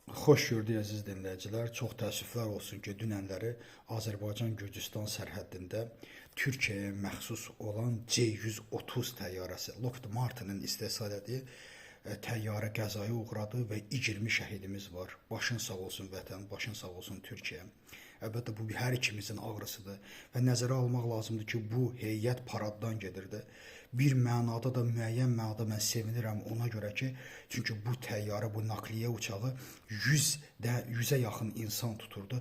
Xoş gördük əziz dinləyicilər. Çox təəssüflər olsun ki, dünənləri Azərbaycan-Gürcüstan sərhəddində Türkiyəyə məxsus olan C-130 təyyarəsi Lockheed Martinin istehsal etdiyi təyyarə qəzaya uğradı və 20 şəhidimiz var. Başın sağ olsun vətən, başın sağ olsun Türkiyə. Əlbəttə bu hər ikimizin ağrısıdır və nəzərə almaq lazımdır ki, bu heyət paraddan gedirdi. Bir mənada da, müəyyən mənada mən sevinirəm ona görə ki, çünki bu təyyarə, bu nakliyə uçağı 100-ə yaxın insan tuturdu.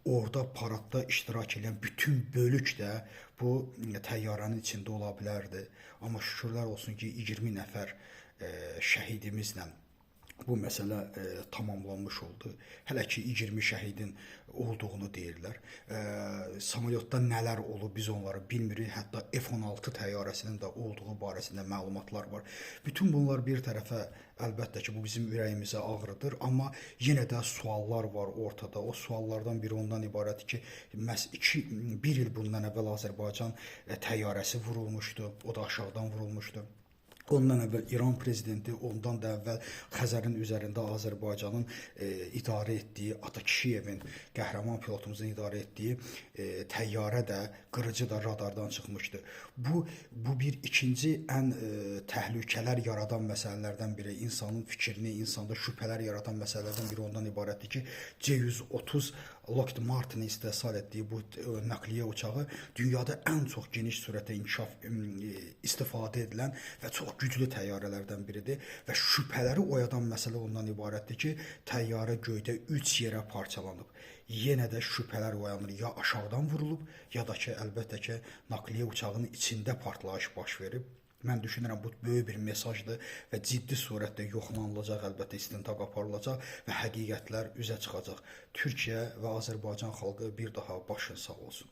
Orada paradda iştirak edən bütün bölük də bu təyyarənin içində ola bilərdi. Amma şükürlər olsun ki, 20 nəfər şəhidimizlə bu məsələ tamamlanmış oldu. Hələ ki 20 şəhidin olduğunu deyirlər. Samolyotda nələr olub biz onları bilmirik. Hətta F-16 təyyarəsinin də olduğu barəsində məlumatlar var. Bütün bunlar bir tərəfə əlbəttə ki bu bizim ürəyimizə ağrıdır, amma yenə də suallar var ortada. O suallardan biri ondan ibarətdir ki, məhz bir il bundan əvvəl Azərbaycan təyyarəsi vurulmuşdu, o da aşağıdan vurulmuşdu. Ondan əvvəl İran prezidenti, ondan da əvvəl Xəzərin üzərində Azərbaycanın idarə etdiyi, Atakişiyevin, qəhrəman pilotumuzun idarə etdiyi təyyarə də, qırıcı da radardan çıxmışdı. Bu bir ikinci ən təhlükələr yaradan məsələlərdən biri, insanın fikrini, insanda şübhələr yaradan məsələlərdən biri ondan ibarətdir ki, C-130 Lockheed Martin istehsal etdiyi bu nakliyə uçağı dünyada ən çox geniş sürətlə istifadə edilən və çox güclü təyyarələrdən biridir və şübhələri oyadan məsələ ondan ibarətdir ki, təyyarə göydə 3 yerə parçalanıb. Yenə də şübhələr oyanır, ya aşağıdan vurulub, ya da ki, əlbəttə ki, nakliyə uçağının içində partlayış baş verib. Mən düşünürəm bu böyük bir mesajdır və ciddi surətdə yoxlanılacaq, əlbəttə istintaq aparılacaq və həqiqətlər üzə çıxacaq. Türkiyə və Azərbaycan xalqı bir daha başın sağ olsun.